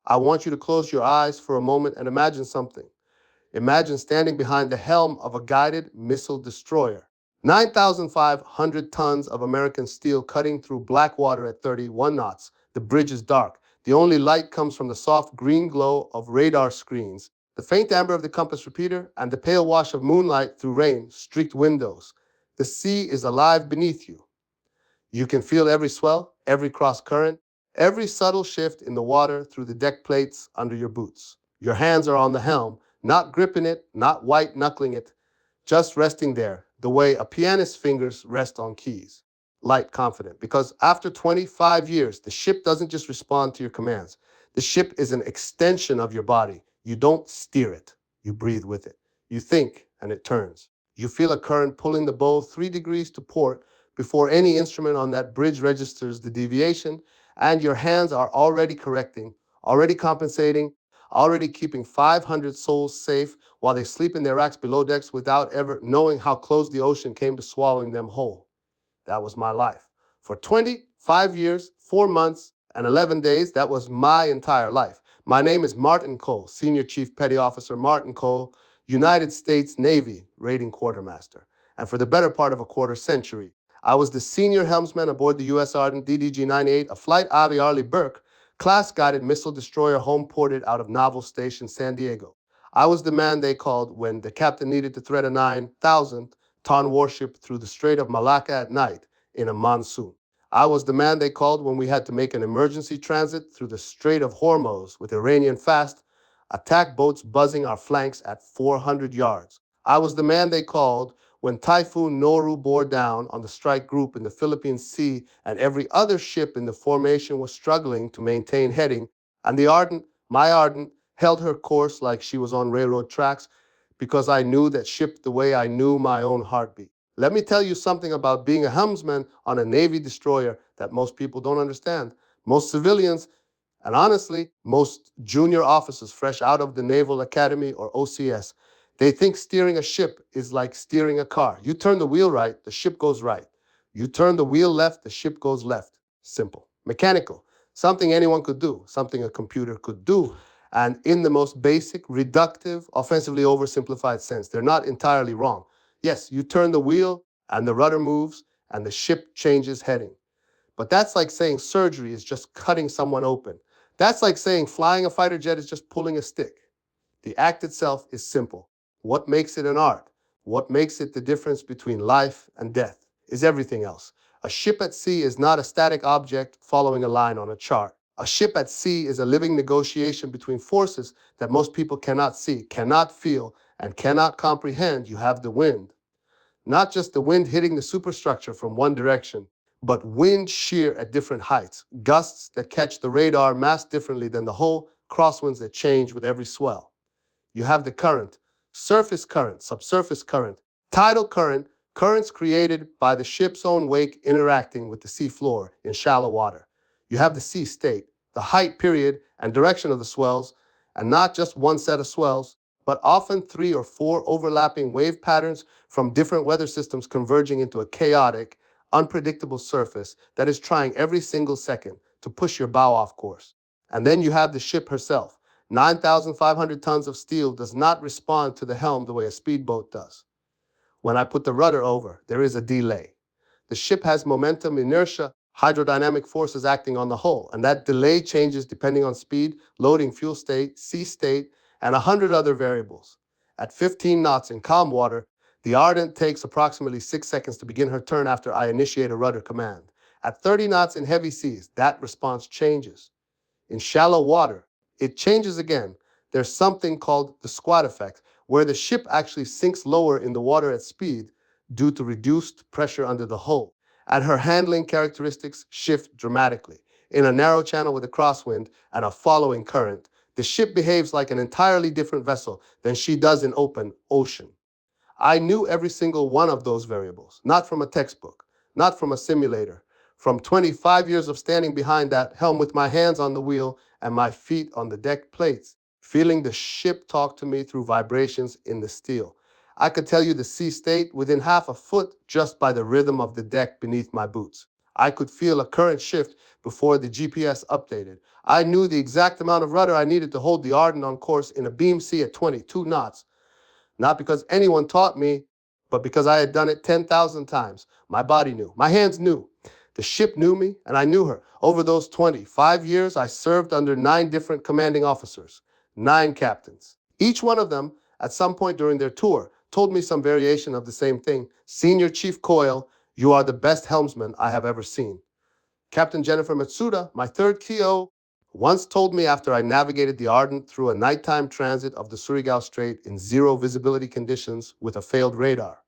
I want you to close your eyes for a moment and imagine something. Imagine standing behind the helm of a guided missile destroyer. 9,500 tons of American steel cutting through black water at 31 knots. The bridge is dark. The only light comes from the soft green glow of radar screens, the faint amber of the compass repeater, and the pale wash of moonlight through rain-streaked windows. The sea is alive beneath you. You can feel every swell, every cross current, every subtle shift in the water through the deck plates under your boots. Your hands are on the helm, not gripping it, not white knuckling it, just resting there, the way a pianist's fingers rest on keys. Light, confident, because after 25 years, the ship doesn't just respond to your commands. The ship is an extension of your body. You don't steer it, you breathe with it. You think, and it turns. You feel a current pulling the bow 3 degrees to port before any instrument on that bridge registers the deviation, and your hands are already correcting, already compensating, already keeping 500 souls safe while they sleep in their racks below decks without ever knowing how close the ocean came to swallowing them whole. That was my life. For 25 years, 4 months, and 11 days, that was my entire life. My name is Martin Coale, Senior Chief Petty Officer Martin Coale, United States Navy Rating Quartermaster. And for the better part of a quarter century, I was the senior helmsman aboard the USS Ardent DDG-98, a flight Avi Arleigh Burke, class-guided missile destroyer home-ported out of Naval Station San Diego. I was the man they called when the captain needed to thread a 9,000-ton warship through the Strait of Malacca at night in a monsoon. I was the man they called when we had to make an emergency transit through the Strait of Hormuz with Iranian fast attack boats buzzing our flanks at 400 yards. I was the man they called when Typhoon Noru bore down on the strike group in the Philippine Sea and every other ship in the formation was struggling to maintain heading, and the Ardent, my Ardent, held her course like she was on railroad tracks because I knew that ship the way I knew my own heartbeat. Let me tell you something about being a helmsman on a Navy destroyer that most people don't understand. Most civilians, and honestly, most junior officers fresh out of the Naval Academy or OCS, they think steering a ship is like steering a car. You turn the wheel right, the ship goes right. You turn the wheel left, the ship goes left. Simple. Mechanical. Something anyone could do, something a computer could do. And in the most basic, reductive, offensively oversimplified sense, they're not entirely wrong. Yes, you turn the wheel and the rudder moves and the ship changes heading. But that's like saying surgery is just cutting someone open. That's like saying flying a fighter jet is just pulling a stick. The act itself is simple. What makes it an art, what makes it the difference between life and death, is everything else. A ship at sea is not a static object following a line on a chart. A ship at sea is a living negotiation between forces that most people cannot see, cannot feel, and cannot comprehend. You have the wind. Not just the wind hitting the superstructure from one direction, but wind shear at different heights, gusts that catch the radar massed differently than the whole, crosswinds that change with every swell. You have the current, surface current, subsurface current, tidal current, currents created by the ship's own wake interacting with the seafloor in shallow water. You have the sea state, the height period and direction of the swells, and not just one set of swells, but often 3 or 4 overlapping wave patterns from different weather systems converging into a chaotic, unpredictable surface that is trying every single second to push your bow off course. And then you have the ship herself. 9,500 tons of steel does not respond to the helm the way a speedboat does. When I put the rudder over, there is a delay. The ship has momentum, inertia, hydrodynamic forces acting on the hull, and that delay changes depending on speed, loading, fuel state, sea state, and 100 other variables. At 15 knots in calm water, the Ardent takes approximately 6 seconds to begin her turn after I initiate a rudder command. At 30 knots in heavy seas, that response changes. In shallow water, it changes again. There's something called the squat effect, where the ship actually sinks lower in the water at speed due to reduced pressure under the hull, and her handling characteristics shift dramatically. In a narrow channel with a crosswind and a following current, the ship behaves like an entirely different vessel than she does in open ocean. I knew every single one of those variables, not from a textbook, not from a simulator, from 25 years of standing behind that helm with my hands on the wheel and my feet on the deck plates, feeling the ship talk to me through vibrations in the steel. I could tell you the sea state within half a foot just by the rhythm of the deck beneath my boots. I could feel a current shift before the GPS updated. I knew the exact amount of rudder I needed to hold the Ardent on course in a beam sea at 22 knots. Not because anyone taught me, but because I had done it 10,000 times. My body knew. My hands knew. The ship knew me, and I knew her. Over those 25 years, I served under 9 different commanding officers, 9 captains. Each one of them, at some point during their tour, told me some variation of the same thing. Senior Chief Coale, you are the best helmsman I have ever seen. Captain Jennifer Matsuda, my third KO, once told me after I navigated the Ardent through a nighttime transit of the Surigao Strait in zero visibility conditions with a failed radar,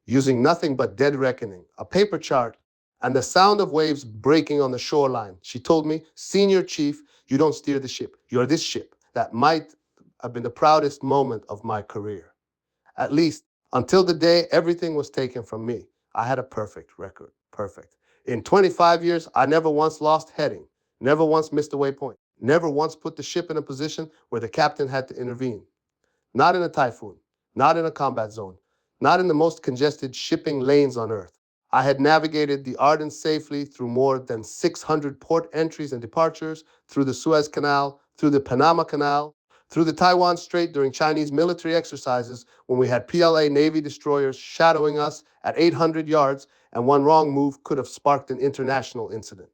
using nothing but dead reckoning, a paper chart, and the sound of waves breaking on the shoreline. She told me, Senior Chief, you don't steer the ship. You're this ship. That might have been the proudest moment of my career. At least until the day everything was taken from me. I had a perfect record. Perfect. In 25 years, I never once lost heading, never once missed a waypoint, never once put the ship in a position where the captain had to intervene. Not in a typhoon, not in a combat zone, not in the most congested shipping lanes on Earth. I had navigated the Ardent safely through more than 600 port entries and departures, through the Suez Canal, through the Panama Canal, through the Taiwan Strait during Chinese military exercises when we had PLA Navy destroyers shadowing us at 800 yards and one wrong move could have sparked an international incident.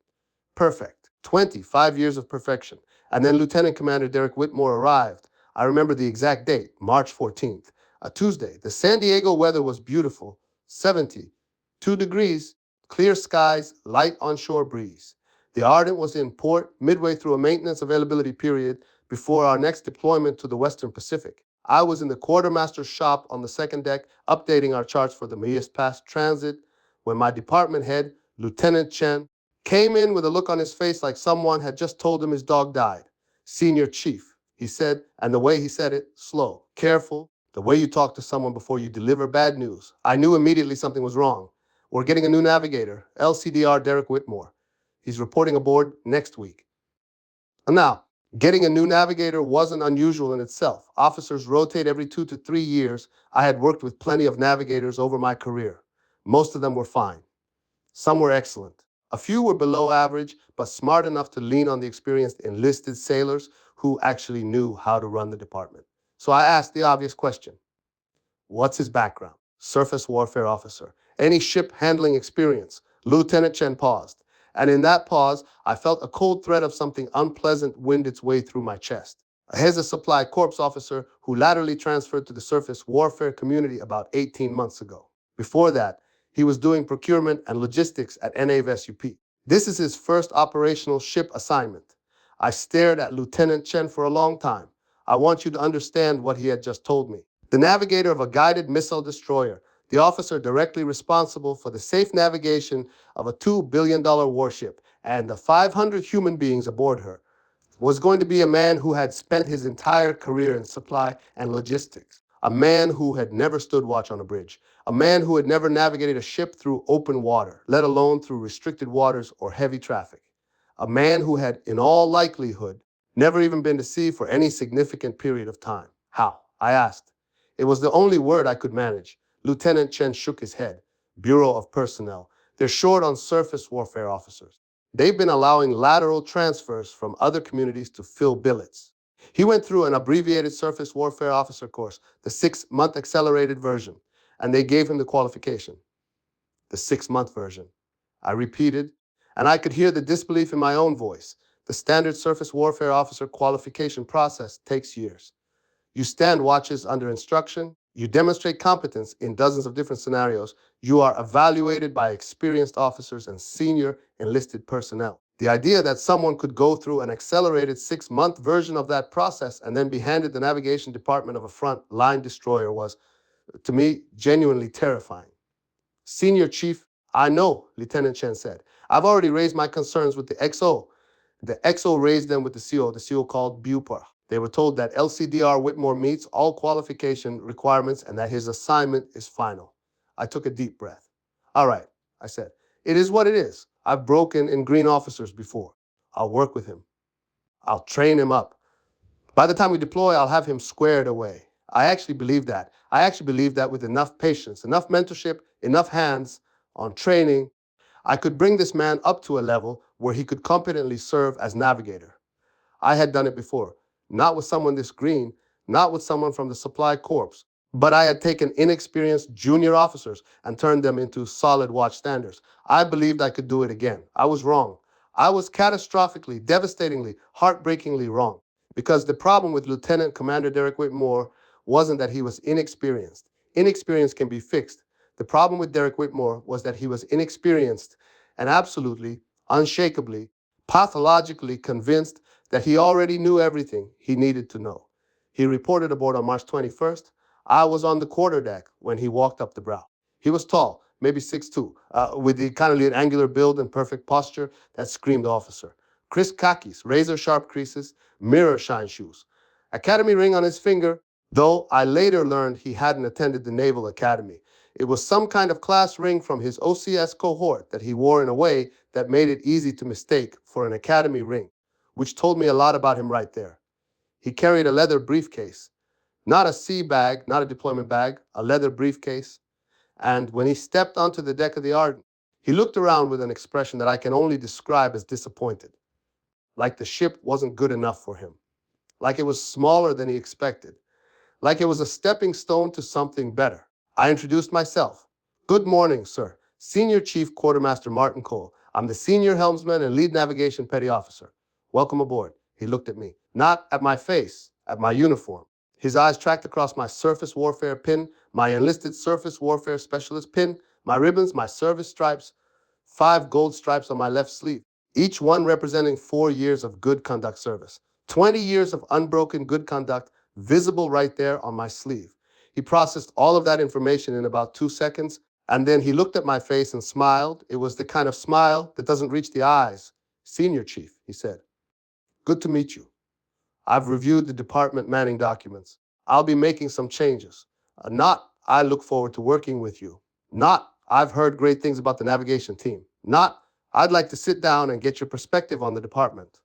Perfect. 25 years of perfection. And then Lieutenant Commander Derek Whitmore arrived. I remember the exact date, March 14th, a Tuesday. The San Diego weather was beautiful, 72 degrees, clear skies, light onshore breeze. The Ardent was in port midway through a maintenance availability period before our next deployment to the Western Pacific. I was in the quartermaster's shop on the second deck updating our charts for the Maíz Pass transit when my department head, Lieutenant Chen, came in with a look on his face like someone had just told him his dog died. Senior Chief, he said, and the way he said it, slow, careful, the way you talk to someone before you deliver bad news. I knew immediately something was wrong. We're getting a new navigator, LCDR Derek Whitmore. He's reporting aboard next week. Now, getting a new navigator wasn't unusual in itself. Officers rotate every 2 to 3 years. I had worked with plenty of navigators over my career. Most of them were fine. Some were excellent. A few were below average, but smart enough to lean on the experienced enlisted sailors who actually knew how to run the department. So I asked the obvious question. What's his background? Surface warfare officer. Any ship handling experience? Lieutenant Chen paused. And in that pause, I felt a cold thread of something unpleasant wind its way through my chest. A HESA Supply Corps officer who laterally transferred to the surface warfare community about 18 months ago. Before that, he was doing procurement and logistics at NAVSUP. This is his first operational ship assignment. I stared at Lieutenant Chen for a long time. I want you to understand what he had just told me. The navigator of a guided missile destroyer, the officer directly responsible for the safe navigation of a $2 billion warship and the 500 human beings aboard her, was going to be a man who had spent his entire career in supply and logistics, a man who had never stood watch on a bridge, a man who had never navigated a ship through open water, let alone through restricted waters or heavy traffic, a man who had, in all likelihood, never even been to sea for any significant period of time. How? I asked. It was the only word I could manage. Lieutenant Chen shook his head. Bureau of Personnel. They're short on surface warfare officers. They've been allowing lateral transfers from other communities to fill billets. He went through an abbreviated surface warfare officer course, the 6-month accelerated version, and they gave him the qualification. The 6-month version. I repeated, and I could hear the disbelief in my own voice. The standard surface warfare officer qualification process takes years. You stand watches under instruction. You demonstrate competence in dozens of different scenarios. You are evaluated by experienced officers and senior enlisted personnel. The idea that someone could go through an accelerated 6-month version of that process and then be handed the navigation department of a front line destroyer was, to me, genuinely terrifying. Senior Chief, I know, Lieutenant Chen said. I've already raised my concerns with the XO. The XO raised them with the CO called BUPA. They were told that LCDR Whitmore meets all qualification requirements and that his assignment is final. I took a deep breath. All right, I said. It is what it is. I've broken in green officers before. I'll work with him. I'll train him up. By the time we deploy, I'll have him squared away. I actually believe that. I actually believe that with enough patience, enough mentorship, enough hands on training, I could bring this man up to a level where he could competently serve as navigator. I had done it before, not with someone this green, not with someone from the supply corps, but I had taken inexperienced junior officers and turned them into solid watch standers. I believed I could do it again. I was wrong. I was catastrophically, devastatingly, heartbreakingly wrong. Because the problem with Lieutenant Commander Derek Whitmore wasn't that he was inexperienced. Inexperience can be fixed. The problem with Derek Whitmore was that he was inexperienced and absolutely, unshakably, pathologically convinced that he already knew everything he needed to know. He reported aboard on March 21st. I was on the quarterdeck when he walked up the brow. He was tall, maybe 6'2", with the kind of angular build and perfect posture that screamed officer. Crisp khakis, razor-sharp creases, mirror-shine shoes. Academy ring on his finger, though I later learned he hadn't attended the Naval Academy. It was some kind of class ring from his OCS cohort that he wore in a way that made it easy to mistake for an Academy ring, which told me a lot about him right there. He carried a leather briefcase, not a sea bag, not a deployment bag, a leather briefcase. And when he stepped onto the deck of the Ardent, he looked around with an expression that I can only describe as disappointed, like the ship wasn't good enough for him, like it was smaller than he expected, like it was a stepping stone to something better. I introduced myself. Good morning, sir. Senior Chief Quartermaster Martin Coale. I'm the senior helmsman and lead navigation petty officer. Welcome aboard. He looked at me, not at my face, at my uniform. His eyes tracked across my surface warfare pin, my enlisted surface warfare specialist pin, my ribbons, my service stripes, 5 gold stripes on my left sleeve, each one representing 4 years of good conduct service. 20 years of unbroken good conduct visible right there on my sleeve. He processed all of that information in about 2 seconds, and then he looked at my face and smiled. It was the kind of smile that doesn't reach the eyes. Senior Chief, he said. Good to meet you. I've reviewed the department manning documents. I'll be making some changes. Not, I look forward to working with you. Not, I've heard great things about the navigation team. Not, I'd like to sit down and get your perspective on the department.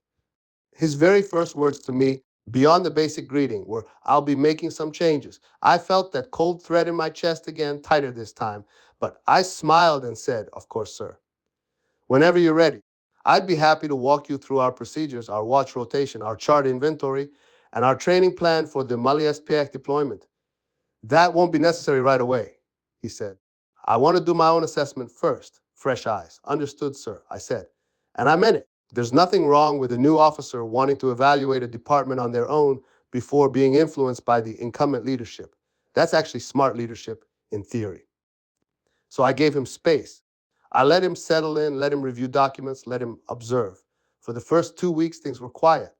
His very first words to me, beyond the basic greeting, were, I'll be making some changes. I felt that cold thread in my chest again, tighter this time, but I smiled and said, of course, sir. Whenever you're ready, I'd be happy to walk you through our procedures, our watch rotation, our chart inventory, and our training plan for the Mali SPX deployment. That won't be necessary right away, he said. I want to do my own assessment first. Fresh eyes. Understood, sir, I said. And I meant it. There's nothing wrong with a new officer wanting to evaluate a department on their own before being influenced by the incumbent leadership. That's actually smart leadership in theory. So I gave him space. I let him settle in, let him review documents, let him observe. For the first 2 weeks, things were quiet.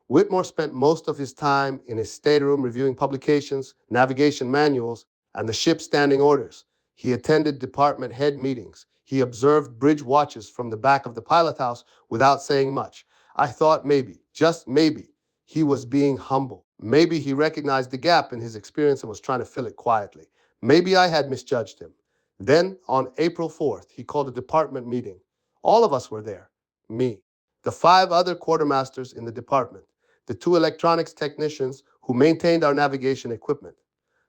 Whitmore spent most of his time in his stateroom reviewing publications, navigation manuals, and the ship's standing orders. He attended department head meetings. He observed bridge watches from the back of the pilot house without saying much. I thought maybe, just maybe, he was being humble. Maybe he recognized the gap in his experience and was trying to fill it quietly. Maybe I had misjudged him. Then, on April 4th, he called a department meeting. All of us were there. Me, the 5 other quartermasters in the department, the 2 electronics technicians who maintained our navigation equipment,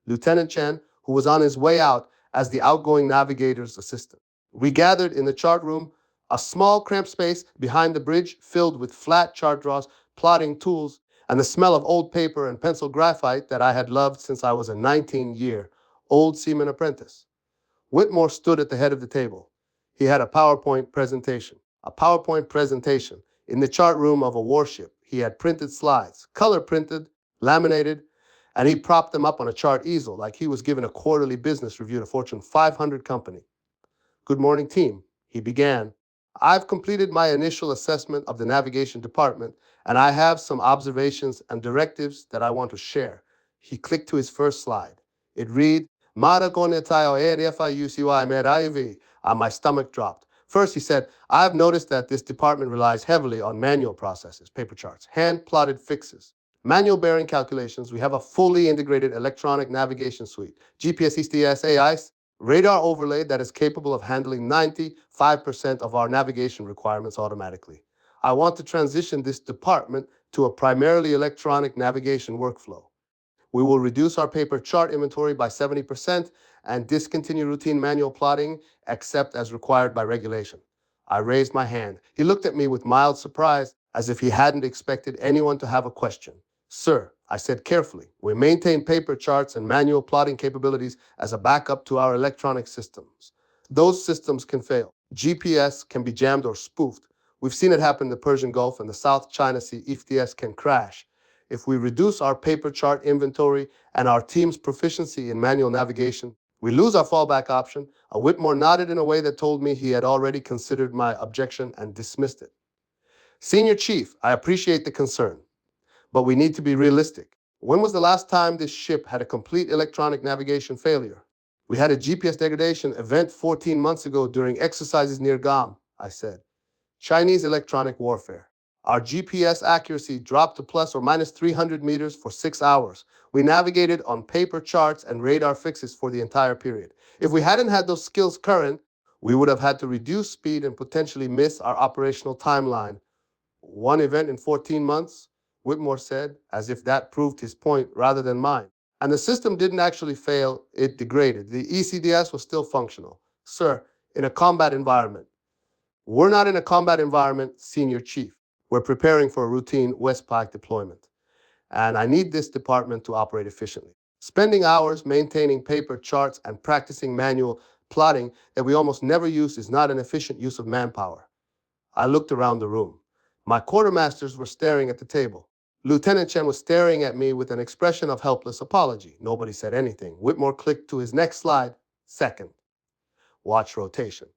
Lieutenant Chen, who was on his way out as the outgoing navigator's assistant. We gathered in the chart room, a small cramped space behind the bridge filled with flat chart draws, plotting tools, and the smell of old paper and pencil graphite that I had loved since I was a 19-year-old Seaman apprentice. Whitmore stood at the head of the table. He had a PowerPoint presentation. In the chart room of a warship. He had printed slides, color printed, laminated, and he propped them up on a chart easel like he was giving a quarterly business review to Fortune 500 company. Good morning, team, he began. I've completed my initial assessment of the navigation department, and I have some observations and directives that I want to share. He clicked to his first slide. It read, and my stomach dropped. First, he said, I've noticed that this department relies heavily on manual processes, paper charts, hand-plotted fixes, manual bearing calculations. We have a fully integrated electronic navigation suite, GPS, ESTS, AI, radar overlay that is capable of handling 95% of our navigation requirements automatically. I want to transition this department to a primarily electronic navigation workflow. We will reduce our paper chart inventory by 70% and discontinue routine manual plotting except as required by regulation. I raised my hand. He looked at me with mild surprise, as if he hadn't expected anyone to have a question. Sir, I said carefully, we maintain paper charts and manual plotting capabilities as a backup to our electronic systems. Those systems can fail. GPS can be jammed or spoofed. We've seen it happen in the Persian Gulf and the South China Sea. EFTS can crash. If we reduce our paper chart inventory and our team's proficiency in manual navigation, we lose our fallback option. Whitmore nodded in a way that told me he had already considered my objection and dismissed it. Senior Chief, I appreciate the concern, but we need to be realistic. When was the last time this ship had a complete electronic navigation failure? We had a GPS degradation event 14 months ago during exercises near Guam, I said. Chinese electronic warfare. Our GPS accuracy dropped to plus or minus 300 meters for 6 hours. We navigated on paper charts and radar fixes for the entire period. If we hadn't had those skills current, we would have had to reduce speed and potentially miss our operational timeline. One event in 14 months, Whitmore said, as if that proved his point rather than mine. And the system didn't actually fail, it degraded. The ECDS was still functional. Sir, in a combat environment. We're not in a combat environment, Senior Chief. We're preparing for a routine West Pike deployment. And I need this department to operate efficiently. Spending hours maintaining paper charts and practicing manual plotting that we almost never use is not an efficient use of manpower. I looked around the room. My quartermasters were staring at the table. Lieutenant Chen was staring at me with an expression of helpless apology. Nobody said anything. Whitmore clicked to his next slide. Second, watch rotation.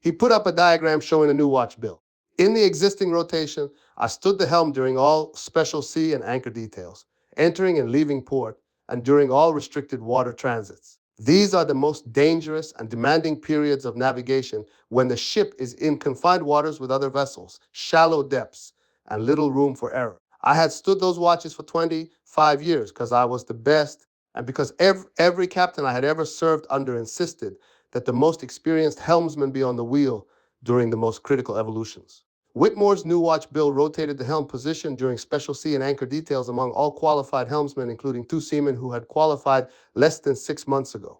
He put up a diagram showing a new watch bill. In the existing rotation, I stood the helm during all special sea and anchor details, entering and leaving port, and during all restricted water transits. These are the most dangerous and demanding periods of navigation when the ship is in confined waters with other vessels, shallow depths, and little room for error. I had stood those watches for 25 years because I was the best and because every captain I had ever served under insisted that the most experienced helmsman be on the wheel during the most critical evolutions. Whitmore's new watch bill rotated the helm position during special sea and anchor details among all qualified helmsmen, including 2 seamen who had qualified less than 6 months ago.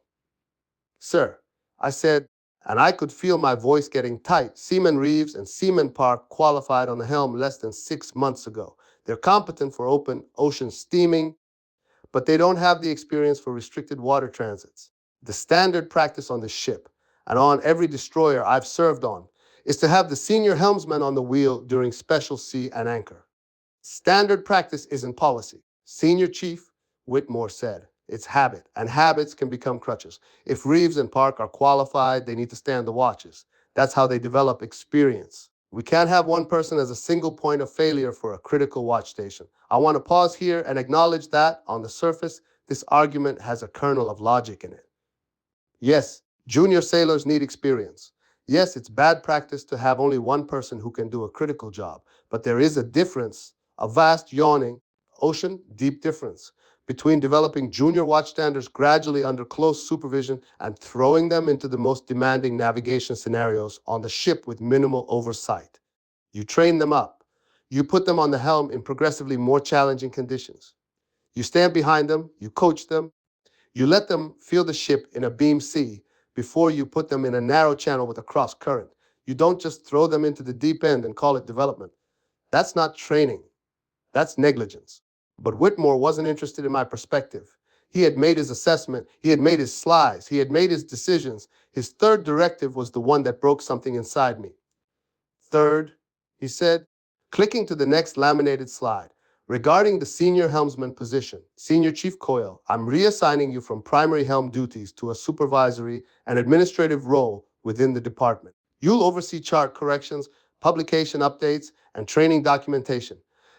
Sir, I said, and I could feel my voice getting tight. Seaman Reeves and Seaman Park qualified on the helm less than 6 months ago. They're competent for open ocean steaming, but they don't have the experience for restricted water transits. The standard practice on the ship, and on every destroyer I've served on, is to have the senior helmsman on the wheel during special sea and anchor. Standard practice isn't policy. Senior Chief, Whitmore said, it's habit, and habits can become crutches. If Reeves and Park are qualified, they need to stand the watches. That's how they develop experience. We can't have one person as a single point of failure for a critical watch station. I want to pause here and acknowledge that, on the surface, this argument has a kernel of logic in it. Yes, junior sailors need experience. Yes, it's bad practice to have only one person who can do a critical job, but there is a difference, a vast, yawning, ocean-deep difference between developing junior watchstanders gradually under close supervision and throwing them into the most demanding navigation scenarios on the ship with minimal oversight. You train them up. You put them on the helm in progressively more challenging conditions. You stand behind them, you coach them, you let them feel the ship in a beam sea before you put them in a narrow channel with a cross current. You don't just throw them into the deep end and call it development. That's not training. That's negligence. But Whitmore wasn't interested in my perspective. He had made his assessment. He had made his slides. He had made his decisions. His third directive was the one that broke something inside me. Third, he said, clicking to the next laminated slide. Regarding the senior helmsman position, Senior Chief Coale, I'm reassigning you from primary helm duties to a supervisory and administrative role within the department. You'll oversee chart corrections, publication updates, and training documentation.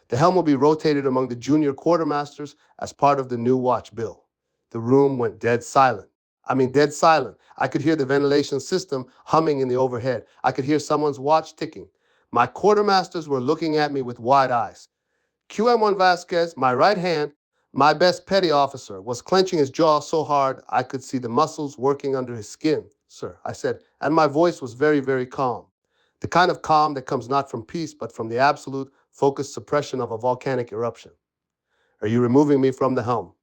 The helm will be rotated among the junior quartermasters as part of the new watch bill. The room went dead silent. Dead silent. I could hear the ventilation system humming in the overhead. I could hear someone's watch ticking. My quartermasters were looking at me with wide eyes. QM1 Vasquez, my right hand, my best petty officer, was clenching his jaw so hard I could see the muscles working under his skin, sir, I said, and my voice was very, very calm. The kind of calm that comes not from peace, but from the absolute, focused suppression of a volcanic eruption. Are you removing me from the helm?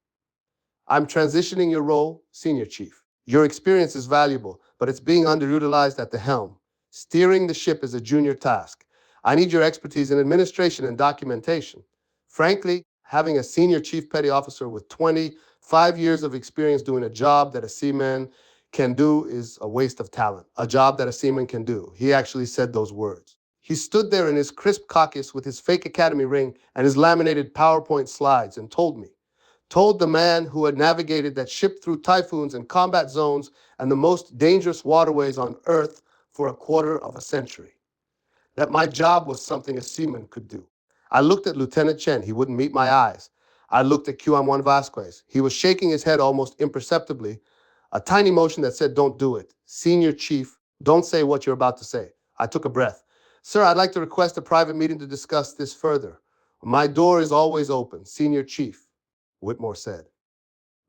I'm transitioning your role, Senior Chief. Your experience is valuable, but it's being underutilized at the helm. Steering the ship is a junior task. I need your expertise in administration and documentation. Frankly, having a senior chief petty officer with 25 years of experience doing a job that a seaman can do is a waste of talent. A job that a seaman can do. He actually said those words. He stood there in his crisp caucus with his fake academy ring and his laminated PowerPoint slides and told the man who had navigated that ship through typhoons and combat zones and the most dangerous waterways on Earth for a quarter of a century, that my job was something a seaman could do. I looked at Lieutenant Chen. He wouldn't meet my eyes. I looked at QM1 Vasquez. He was shaking his head almost imperceptibly, a tiny motion that said, "Don't do it. Senior Chief, don't say what you're about to say." I took a breath. "Sir, I'd like to request a private meeting to discuss this further." "My door is always open, Senior Chief," Whitmore said.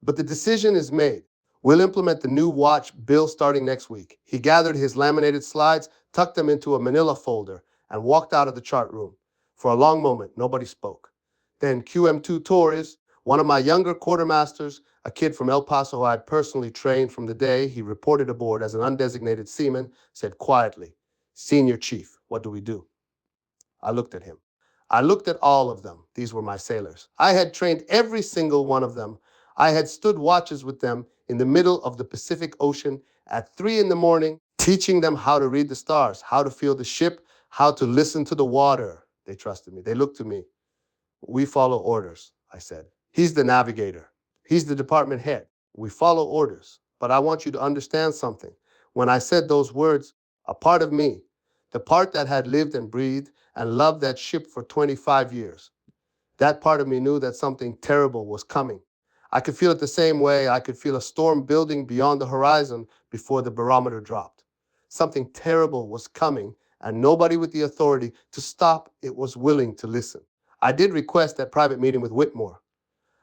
"But the decision is made. We'll implement the new watch bill starting next week." He gathered his laminated slides, tucked them into a manila folder, and walked out of the chart room. For a long moment, nobody spoke. Then QM2 Torres, one of my younger quartermasters, a kid from El Paso who I had personally trained from the day he reported aboard as an undesignated seaman, said quietly, "Senior Chief, what do we do?" I looked at him. I looked at all of them. These were my sailors. I had trained every single one of them. I had stood watches with them in the middle of the Pacific Ocean at 3 in the morning, teaching them how to read the stars, how to feel the ship, how to listen to the water. They trusted me. They looked to me. "We follow orders," I said. "He's the navigator. He's the department head. We follow orders. But I want you to understand something. When I said those words, a part of me, the part that had lived and breathed and loved that ship for 25 years, that part of me knew that something terrible was coming. I could feel it the same way I could feel a storm building beyond the horizon before the barometer dropped. Something terrible was coming, and nobody with the authority to stop it was willing to listen. I did request that private meeting with Whitmore.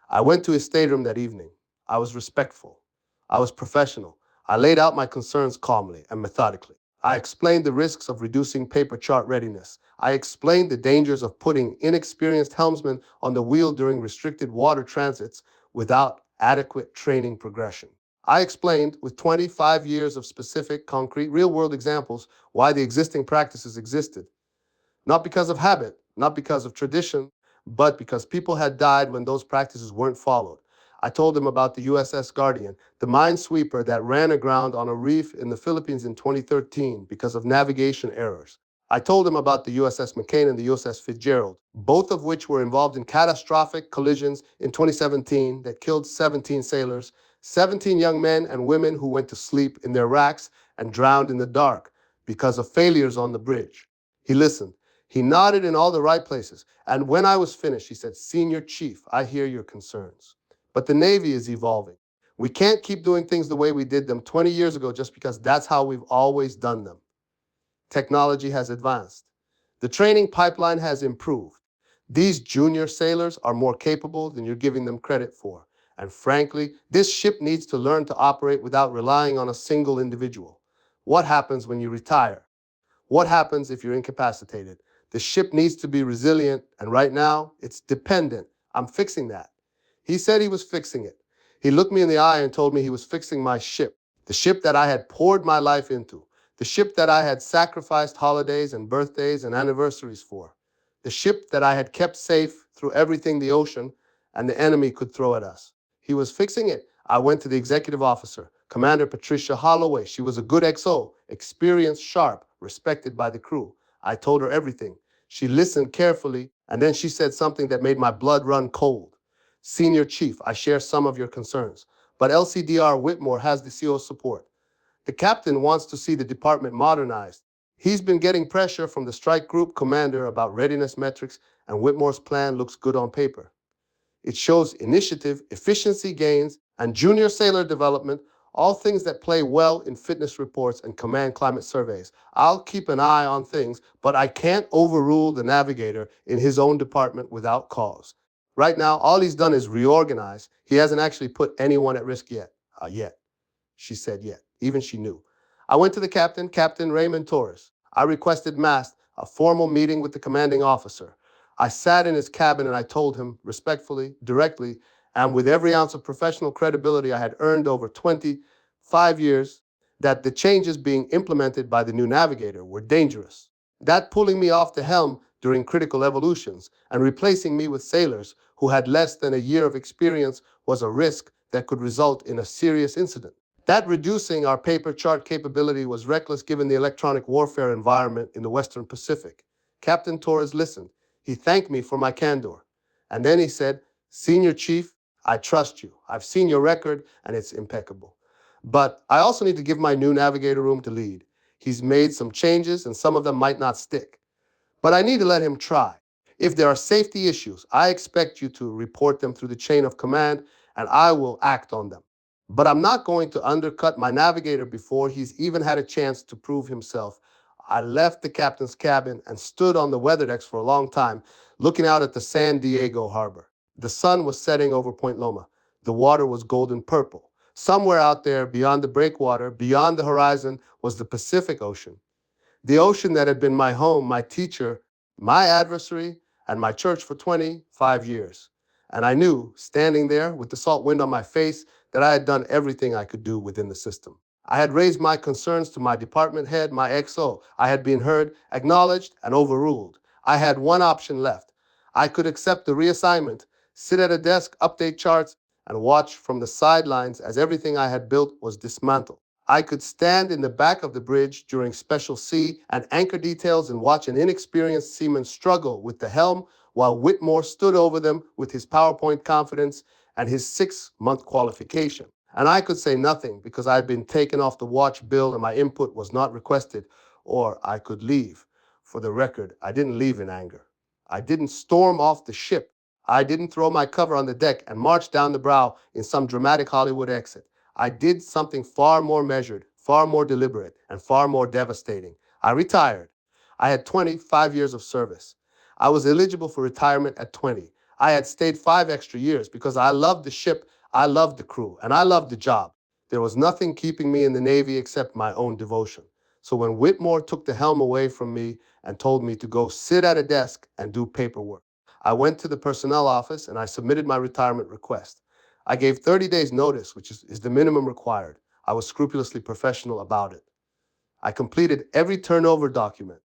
I went to his stateroom that evening. I was respectful. I was professional. I laid out my concerns calmly and methodically. I explained the risks of reducing paper chart readiness. I explained the dangers of putting inexperienced helmsmen on the wheel during restricted water transits without adequate training progression. I explained, with 25 years of specific, concrete, real-world examples, why the existing practices existed. Not because of habit, not because of tradition, but because people had died when those practices weren't followed. I told them about the USS Guardian, the minesweeper that ran aground on a reef in the Philippines in 2013 because of navigation errors. I told them about the USS McCain and the USS Fitzgerald, both of which were involved in catastrophic collisions in 2017 that killed 17 sailors, 17 young men and women who went to sleep in their racks and drowned in the dark because of failures on the bridge. He listened. He nodded in all the right places. And when I was finished, he said, "Senior Chief, I hear your concerns. But the Navy is evolving. We can't keep doing things the way we did them 20 years ago just because that's how we've always done them. Technology has advanced. The training pipeline has improved. These junior sailors are more capable than you're giving them credit for. And frankly, this ship needs to learn to operate without relying on a single individual. What happens when you retire? What happens if you're incapacitated? The ship needs to be resilient, and right now, it's dependent. I'm fixing that." He said he was fixing it. He looked me in the eye and told me he was fixing my ship, the ship that I had poured my life into, the ship that I had sacrificed holidays and birthdays and anniversaries for, the ship that I had kept safe through everything the ocean and the enemy could throw at us. He was fixing it. I went to the executive officer, Commander Patricia Holloway. She was a good XO, experienced, sharp, respected by the crew. I told her everything. She listened carefully, and then she said something that made my blood run cold. "Senior Chief, I share some of your concerns, but LCDR Whitmore has the CO's support. The captain wants to see the department modernized. He's been getting pressure from the strike group commander about readiness metrics, and Whitmore's plan looks good on paper. It shows initiative, efficiency gains, and junior sailor development, all things that play well in fitness reports and command climate surveys. I'll keep an eye on things, but I can't overrule the navigator in his own department without cause. Right now, all he's done is reorganize. He hasn't actually put anyone at risk yet. Yet." She said yet. Even she knew. I went to the captain, Captain Raymond Torres. I requested MAST, a formal meeting with the commanding officer. I sat in his cabin and I told him, respectfully, directly, and with every ounce of professional credibility I had earned over 25 years, that the changes being implemented by the new navigator were dangerous. That pulling me off the helm during critical evolutions and replacing me with sailors who had less than a year of experience was a risk that could result in a serious incident. That reducing our paper chart capability was reckless given the electronic warfare environment in the Western Pacific. Captain Torres listened. He thanked me for my candor. And then he said, "Senior Chief, I trust you. I've seen your record, and it's impeccable. But I also need to give my new navigator room to lead. He's made some changes, and some of them might not stick. But I need to let him try. If there are safety issues, I expect you to report them through the chain of command, and I will act on them. But I'm not going to undercut my navigator before he's even had a chance to prove himself." I left the captain's cabin and stood on the weather decks for a long time, looking out at the San Diego harbor. The sun was setting over Point Loma. The water was golden purple. Somewhere out there, beyond the breakwater, beyond the horizon, was the Pacific Ocean. The ocean that had been my home, my teacher, my adversary, and my church for 25 years. And I knew, standing there with the salt wind on my face, that I had done everything I could do within the system. I had raised my concerns to my department head, my XO. I had been heard, acknowledged, and overruled. I had one option left. I could accept the reassignment, sit at a desk, update charts, and watch from the sidelines as everything I had built was dismantled. I could stand in the back of the bridge during Special C and anchor details and watch an inexperienced seaman struggle with the helm while Whitmore stood over them with his PowerPoint confidence and his 6-month qualification. And I could say nothing because I had been taken off the watch bill and my input was not requested, or I could leave. For the record, I didn't leave in anger. I didn't storm off the ship. I didn't throw my cover on the deck and march down the bow in some dramatic Hollywood exit. I did something far more measured, far more deliberate, and far more devastating. I retired. I had 25 years of service. I was eligible for retirement at 20. I had stayed 5 extra years because I loved the ship, I loved the crew, and I loved the job. There was nothing keeping me in the Navy except my own devotion. So when Whitmore took the helm away from me and told me to go sit at a desk and do paperwork, I went to the personnel office and I submitted my retirement request. I gave 30 days notice, which is the minimum required. I was scrupulously professional about it. I completed every turnover document.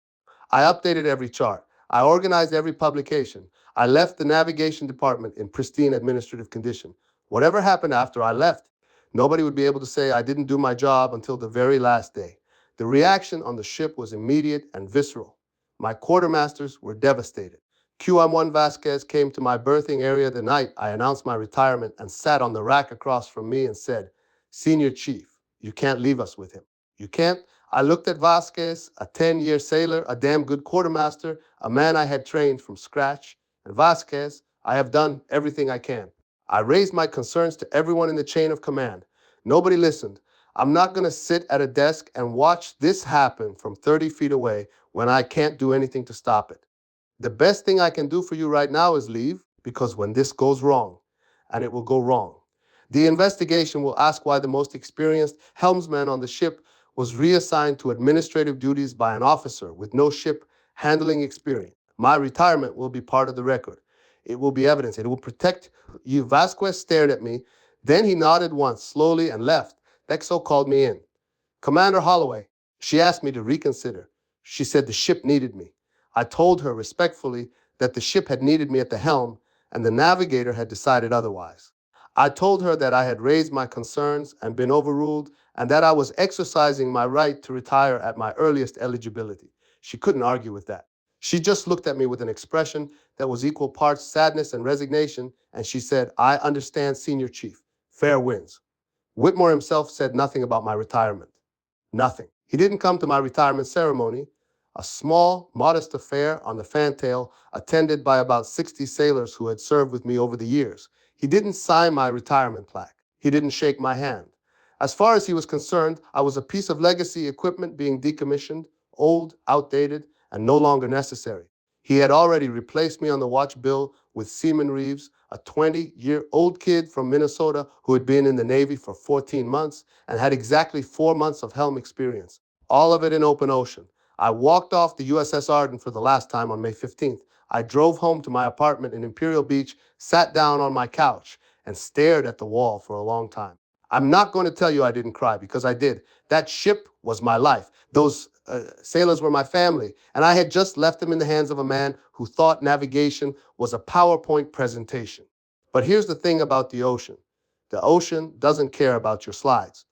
I updated every chart. I organized every publication. I left the navigation department in pristine administrative condition. Whatever happened after I left, nobody would be able to say I didn't do my job until the very last day. The reaction on the ship was immediate and visceral. My quartermasters were devastated. QM1 Vasquez came to my berthing area the night I announced my retirement and sat on the rack across from me and said, "Senior Chief, you can't leave us with him. You can't." I looked at Vasquez, a 10-year sailor, a damn good quartermaster, a man I had trained from scratch. And Vasquez, I have done everything I can. I raised my concerns to everyone in the chain of command. Nobody listened. I'm not going to sit at a desk and watch this happen from 30 feet away when I can't do anything to stop it. The best thing I can do for you right now is leave, because when this goes wrong, and it will go wrong, the investigation will ask why the most experienced helmsman on the ship was reassigned to administrative duties by an officer with no ship handling experience. My retirement will be part of the record. It will be evidence. It will protect you. Vasquez stared at me. Then he nodded once, slowly, and left. Dexo called me in. "Commander Holloway." She asked me to reconsider. She said the ship needed me. I told her respectfully that the ship had needed me at the helm, and the navigator had decided otherwise. I told her that I had raised my concerns and been overruled, and that I was exercising my right to retire at my earliest eligibility. She couldn't argue with that. She just looked at me with an expression that was equal parts sadness and resignation, and she said, "I understand, Senior Chief. Fair winds." Whitmore himself said nothing about my retirement. Nothing. He didn't come to my retirement ceremony, a small, modest affair on the fantail, attended by about 60 sailors who had served with me over the years. He didn't sign my retirement plaque. He didn't shake my hand. As far as he was concerned, I was a piece of legacy equipment being decommissioned, old, outdated, and no longer necessary. He had already replaced me on the watch bill with Seaman Reeves, a 20-year-old kid from Minnesota who had been in the Navy for 14 months and had exactly 4 months of helm experience, all of it in open ocean. I walked off the USS Ardent for the last time on May 15th. I drove home to my apartment in Imperial Beach, sat down on my couch, and stared at the wall for a long time. I'm not going to tell you I didn't cry, because I did. That ship was my life. Those sailors were my family, and I had just left them in the hands of a man who thought navigation was a PowerPoint presentation. But here's the thing about the ocean. The ocean doesn't care about your slides.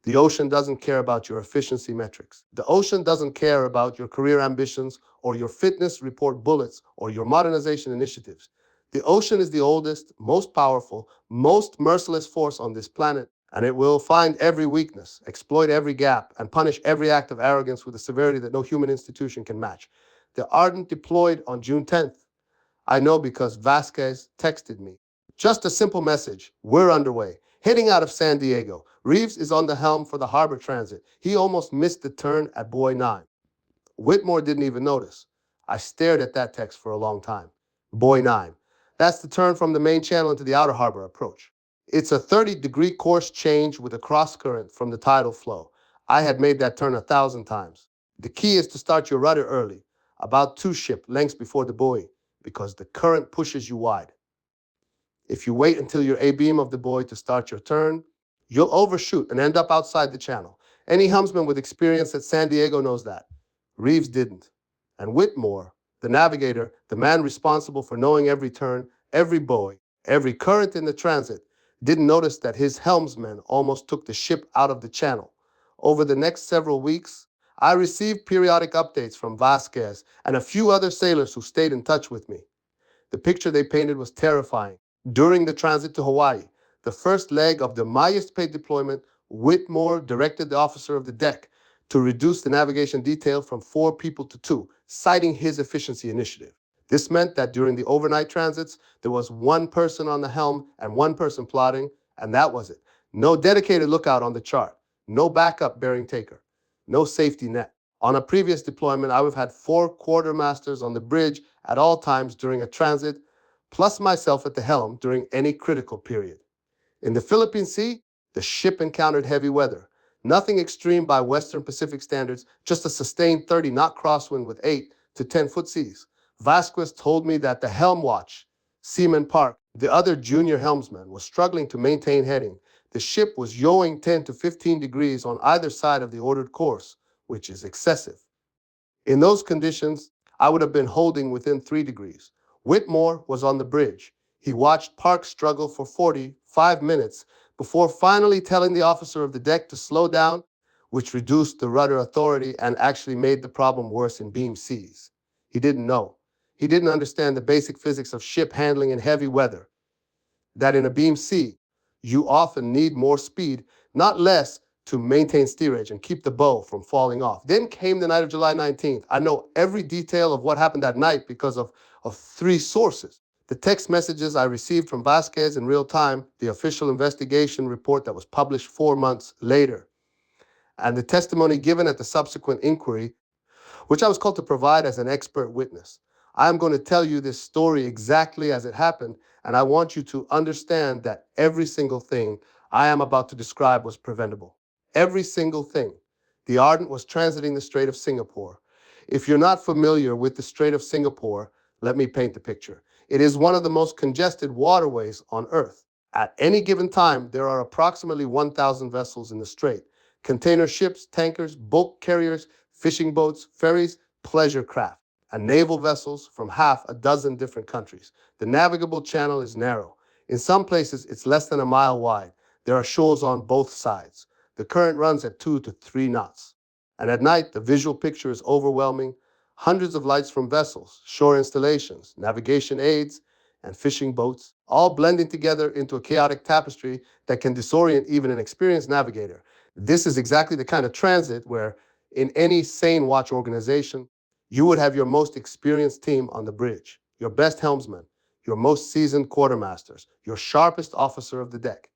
The ocean doesn't care about your efficiency metrics. The ocean doesn't care about your career ambitions or your fitness report bullets or your modernization initiatives. The ocean is the oldest, most powerful, most merciless force on this planet, and it will find every weakness, exploit every gap, and punish every act of arrogance with a severity that no human institution can match. The Ardent deployed on June 10th. I know because Vasquez texted me. Just a simple message. We're underway. Heading out of San Diego. Reeves is on the helm for the harbor transit. He almost missed the turn at buoy 9. Whitmore didn't even notice. I stared at that text for a long time. Buoy 9. That's the turn from the main channel into the outer harbor approach. It's a 30-degree course change with a cross current from the tidal flow. I had made that turn 1,000 times. The key is to start your rudder early, about 2 ship lengths before the buoy, because the current pushes you wide. If you wait until your A-beam of the buoy to start your turn, you'll overshoot and end up outside the channel. Any helmsman with experience at San Diego knows that. Reeves didn't. And Whitmore, the navigator, the man responsible for knowing every turn, every buoy, every current in the transit, didn't notice that his helmsman almost took the ship out of the channel. Over the next several weeks, I received periodic updates from Vasquez and a few other sailors who stayed in touch with me. The picture they painted was terrifying. During the transit to Hawaii, the first leg of the highest paid deployment, Whitmore directed the officer of the deck to reduce the navigation detail from 4 people to 2, citing his efficiency initiative. This meant that during the overnight transits, there was 1 person on the helm and 1 person plotting, and that was it. No dedicated lookout on the chart, no backup bearing taker, no safety net. On a previous deployment, I would have had 4 quartermasters on the bridge at all times during a transit, plus myself at the helm during any critical period. In the Philippine Sea, the ship encountered heavy weather. Nothing extreme by Western Pacific standards, just a sustained 30-knot crosswind with 8 to 10-foot seas. Vasquez told me that the helm watch, Seaman Park, the other junior helmsman, was struggling to maintain heading. The ship was yawing 10 to 15 degrees on either side of the ordered course, which is excessive. In those conditions, I would have been holding within 3 degrees. Whitmore was on the bridge. He watched Park struggle for 45 minutes before finally telling the officer of the deck to slow down, which reduced the rudder authority and actually made the problem worse in beam seas. He didn't know. He didn't understand the basic physics of ship handling in heavy weather, that in a beam sea, you often need more speed, not less, to maintain steerage and keep the bow from falling off. Then came the night of July 19th. I know every detail of what happened that night because of 3 sources. The text messages I received from Vasquez in real time, the official investigation report that was published 4 months later, and the testimony given at the subsequent inquiry, which I was called to provide as an expert witness. I'm going to tell you this story exactly as it happened, and I want you to understand that every single thing I am about to describe was preventable. Every single thing. The Ardent was transiting the Strait of Singapore. If you're not familiar with the Strait of Singapore, let me paint the picture. It is one of the most congested waterways on Earth. At any given time, there are approximately 1,000 vessels in the strait. Container ships, tankers, bulk carriers, fishing boats, ferries, pleasure craft, and naval vessels from half a dozen different countries. The navigable channel is narrow. In some places, it's less than a mile wide. There are shoals on both sides. The current runs at 2 to 3 knots. And at night, the visual picture is overwhelming. Hundreds of lights from vessels, shore installations, navigation aids, and fishing boats, all blending together into a chaotic tapestry that can disorient even an experienced navigator. This is exactly the kind of transit where, in any sane watch organization, you would have your most experienced team on the bridge, your best helmsman, your most seasoned quartermasters, your sharpest officer of the deck.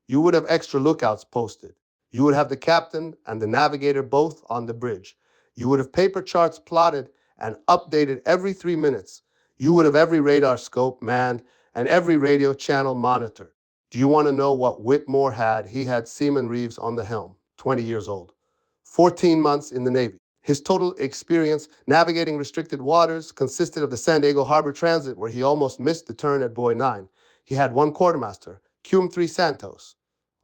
You would have extra lookouts posted. You would have the captain and the navigator both on the bridge. You would have paper charts plotted and updated every 3 minutes. You would have every radar scope manned and every radio channel monitored. Do you want to know what Whitmore had? He had Seaman Reeves on the helm, 20 years old, 14 months in the Navy. His total experience navigating restricted waters consisted of the San Diego Harbor Transit, where he almost missed the turn at buoy 9. He had 1 quartermaster, Cum 3 Santos,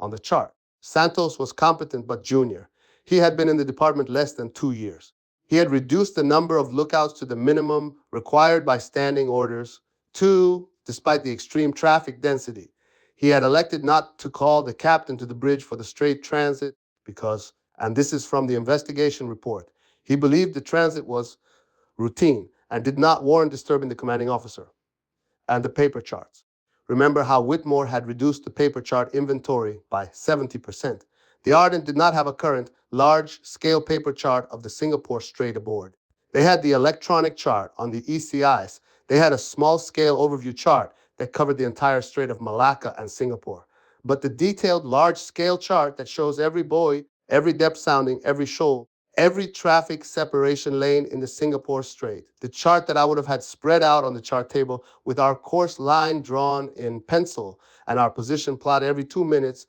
on the chart. Santos was competent but junior. He had been in the department less than 2 years. He had reduced the number of lookouts to the minimum required by standing orders. Two, despite the extreme traffic density, he had elected not to call the captain to the bridge for the straight transit because, and this is from the investigation report, he believed the transit was routine and did not warrant disturbing the commanding officer. And the paper charts. Remember how Whitmore had reduced the paper chart inventory by 70%. The Ardent did not have a current, large-scale paper chart of the Singapore Strait aboard. They had the electronic chart on the ECIs. They had a small-scale overview chart that covered the entire Strait of Malacca and Singapore. But the detailed large-scale chart that shows every buoy, every depth sounding, every shoal, every traffic separation lane in the Singapore Strait, the chart that I would have had spread out on the chart table with our course line drawn in pencil and our position plot every 2 minutes,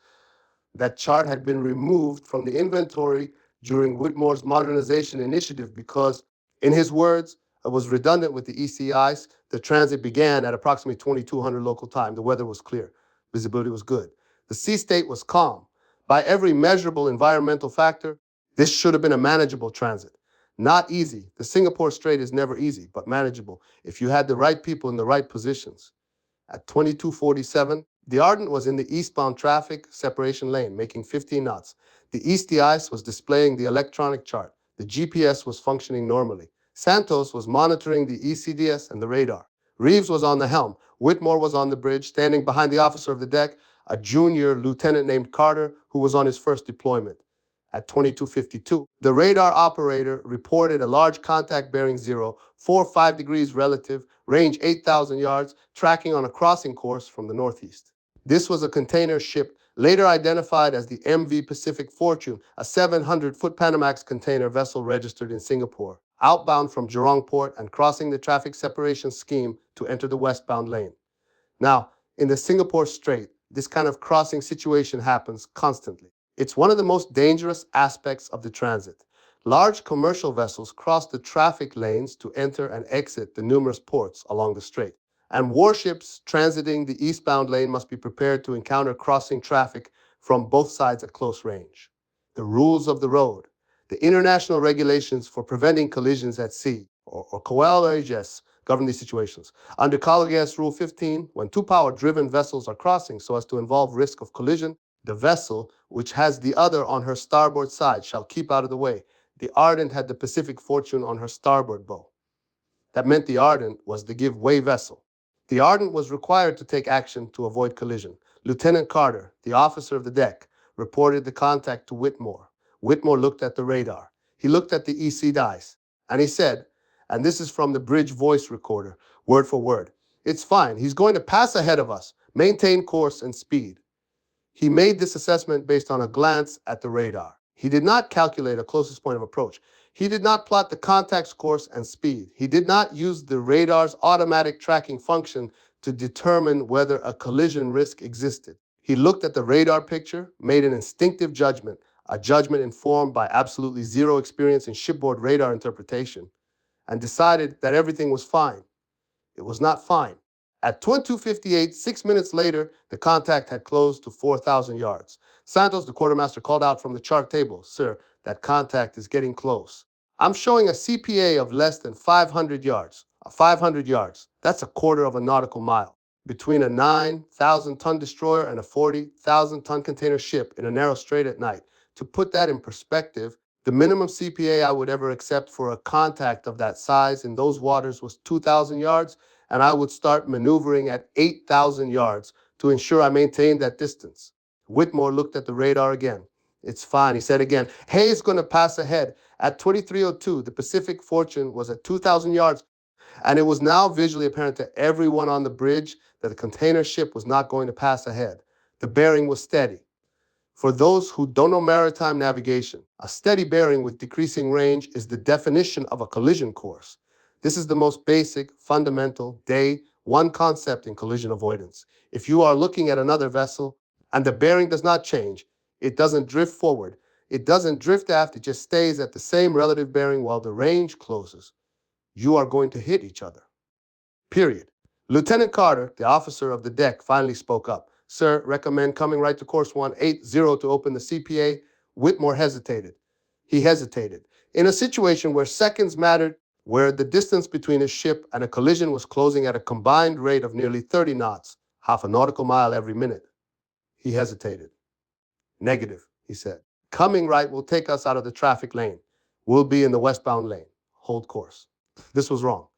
that chart had been removed from the inventory during Whitmore's modernization initiative because, in his words, it was redundant with the ECIs. The transit began at approximately 2200 local time. The weather was clear. Visibility was good. The sea state was calm. By every measurable environmental factor, this should have been a manageable transit. Not easy. The Singapore Strait is never easy, but manageable if you had the right people in the right positions. At 2247, the Ardent was in the eastbound traffic separation lane, making 15 knots. The easty ice was displaying the electronic chart. The GPS was functioning normally. Santos was monitoring the ECDS and the radar. Reeves was on the helm. Whitmore was on the bridge, standing behind the officer of the deck, a junior lieutenant named Carter, who was on his first deployment. At 2252, the radar operator reported a large contact bearing 0, 4-5 degrees relative, range 8,000 yards, tracking on a crossing course from the northeast. This was a container ship later identified as the MV Pacific Fortune, a 700-foot Panamax container vessel registered in Singapore, outbound from Jurong Port and crossing the traffic separation scheme to enter the westbound lane. Now, in the Singapore Strait, this kind of crossing situation happens constantly. It's one of the most dangerous aspects of the transit. Large commercial vessels cross the traffic lanes to enter and exit the numerous ports along the strait, and warships transiting the eastbound lane must be prepared to encounter crossing traffic from both sides at close range. The rules of the road, the international regulations for preventing collisions at sea, or Coale govern these situations. Under Coale Rule 15, when two power-driven vessels are crossing so as to involve risk of collision, the vessel, which has the other on her starboard side, shall keep out of the way. The Ardent had the Pacific Fortune on her starboard bow. That meant the Ardent was the give-way vessel. The Ardent was required to take action to avoid collision. Lieutenant Carter, the officer of the deck, reported the contact to Whitmore. Whitmore looked at the radar. He looked at the EC dice, and he said, and this is from the bridge voice recorder, word for word, "It's fine. He's going to pass ahead of us. Maintain course and speed." He made this assessment based on a glance at the radar. He did not calculate a closest point of approach. He did not plot the contact's course and speed. He did not use the radar's automatic tracking function to determine whether a collision risk existed. He looked at the radar picture, made an instinctive judgment, a judgment informed by absolutely zero experience in shipboard radar interpretation, and decided that everything was fine. It was not fine. At 22:58, 6 minutes later, the contact had closed to 4,000 yards. Santos, the quartermaster, called out from the chart table, "Sir, that contact is getting close. I'm showing a CPA of less than 500 yards. 500 yards, that's a quarter of a nautical mile. Between a 9,000-ton destroyer and a 40,000-ton container ship in a narrow strait at night. To put that in perspective, the minimum CPA I would ever accept for a contact of that size in those waters was 2,000 yards, and I would start maneuvering at 8,000 yards to ensure I maintained that distance." Whitmore looked at the radar again. "It's fine," he said again. "Hayes going to pass ahead." At 23:02, the Pacific Fortune was at 2,000 yards, and it was now visually apparent to everyone on the bridge that the container ship was not going to pass ahead. The bearing was steady. For those who don't know maritime navigation, a steady bearing with decreasing range is the definition of a collision course. This is the most basic, fundamental, day one concept in collision avoidance. If you are looking at another vessel and the bearing does not change, it doesn't drift forward, it doesn't drift aft, it just stays at the same relative bearing while the range closes, you are going to hit each other. Period. Lieutenant Carter, the officer of the deck, finally spoke up. Sir, recommend coming right to course 180 to open the CPA. Whitmore hesitated. He hesitated. In a situation where seconds mattered, where the distance between his ship and a collision was closing at a combined rate of nearly 30 knots, half a nautical mile every minute, he hesitated. Negative, he said. Coming right will take us out of the traffic lane. We'll be in the westbound lane. Hold course. This was wrong.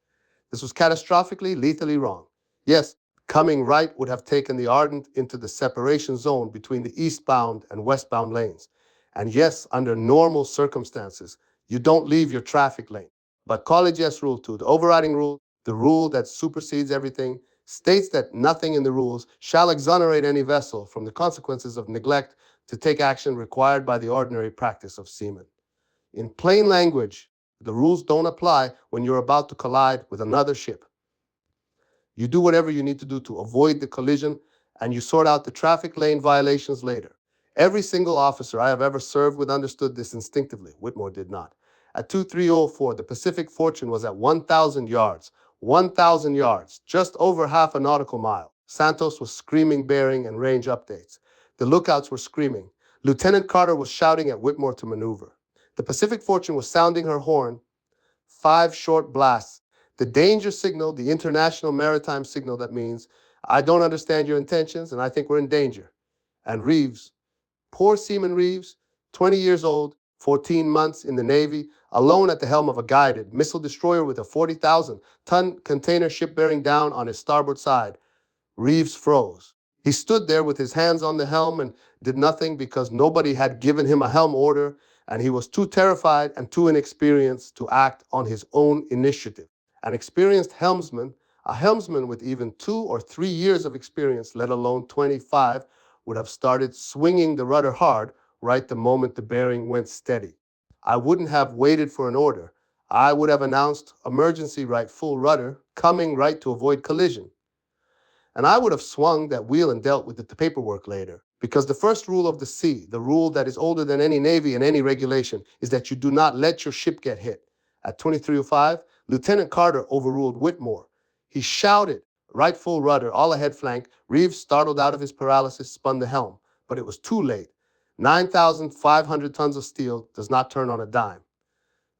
This was catastrophically, lethally wrong. Yes, coming right would have taken the Ardent into the separation zone between the eastbound and westbound lanes. And yes, under normal circumstances, you don't leave your traffic lane. But College S Rule 2, the overriding rule, the rule that supersedes everything, states that nothing in the rules shall exonerate any vessel from the consequences of neglect to take action required by the ordinary practice of seamen. In plain language, the rules don't apply when you're about to collide with another ship. You do whatever you need to do to avoid the collision, and you sort out the traffic lane violations later. Every single officer I have ever served with understood this instinctively. Whitmore did not. At 2304, the Pacific Fortune was at 1,000 yards. 1,000 yards, just over half a nautical mile. Santos was screaming bearing and range updates. The lookouts were screaming. Lieutenant Carter was shouting at Whitmore to maneuver. The Pacific Fortune was sounding her horn, 5 short blasts. The danger signal, the international maritime signal that means, I don't understand your intentions and I think we're in danger. And Reeves, poor Seaman Reeves, 20 years old, 14 months in the Navy, alone at the helm of a guided missile destroyer with a 40,000-ton container ship bearing down on his starboard side. Reeves froze. He stood there with his hands on the helm and did nothing because nobody had given him a helm order, and he was too terrified and too inexperienced to act on his own initiative. An experienced helmsman, a helmsman with even 2 or 3 years of experience, let alone 25, would have started swinging the rudder hard right the moment the bearing went steady. I wouldn't have waited for an order. I would have announced emergency right full rudder, coming right to avoid collision. And I would have swung that wheel and dealt with the paperwork later. Because the first rule of the sea, the rule that is older than any navy and any regulation, is that you do not let your ship get hit. At 2305, Lieutenant Carter overruled Whitmore. He shouted, right full rudder, all ahead flank. Reeves, startled out of his paralysis, spun the helm. But it was too late. 9,500 tons of steel does not turn on a dime.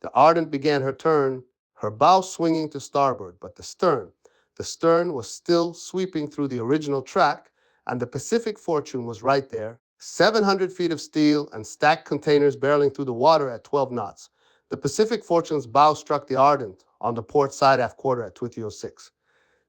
The Ardent began her turn, her bow swinging to starboard, but the stern was still sweeping through the original track, and the Pacific Fortune was right there, 700 feet of steel and stacked containers barreling through the water at 12 knots. The Pacific Fortune's bow struck the Ardent on the port side aft quarter at 2006.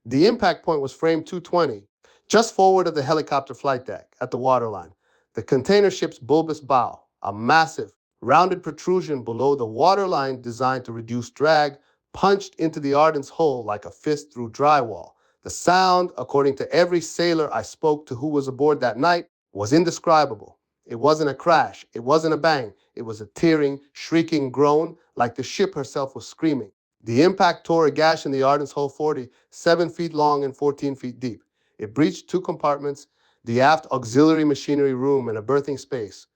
The impact point was frame 220, just forward of the helicopter flight deck at the waterline. The container ship's bulbous bow, a massive, rounded protrusion below the waterline designed to reduce drag, punched into the Ardent's hull like a fist through drywall. The sound, according to every sailor I spoke to who was aboard that night, was indescribable. It wasn't a crash, it wasn't a bang, it was a tearing, shrieking groan like the ship herself was screaming. The impact tore a gash in the Ardent's hull 40, 7 feet long and 14 feet deep. It breached 2 compartments, the aft auxiliary machinery room and a berthing space.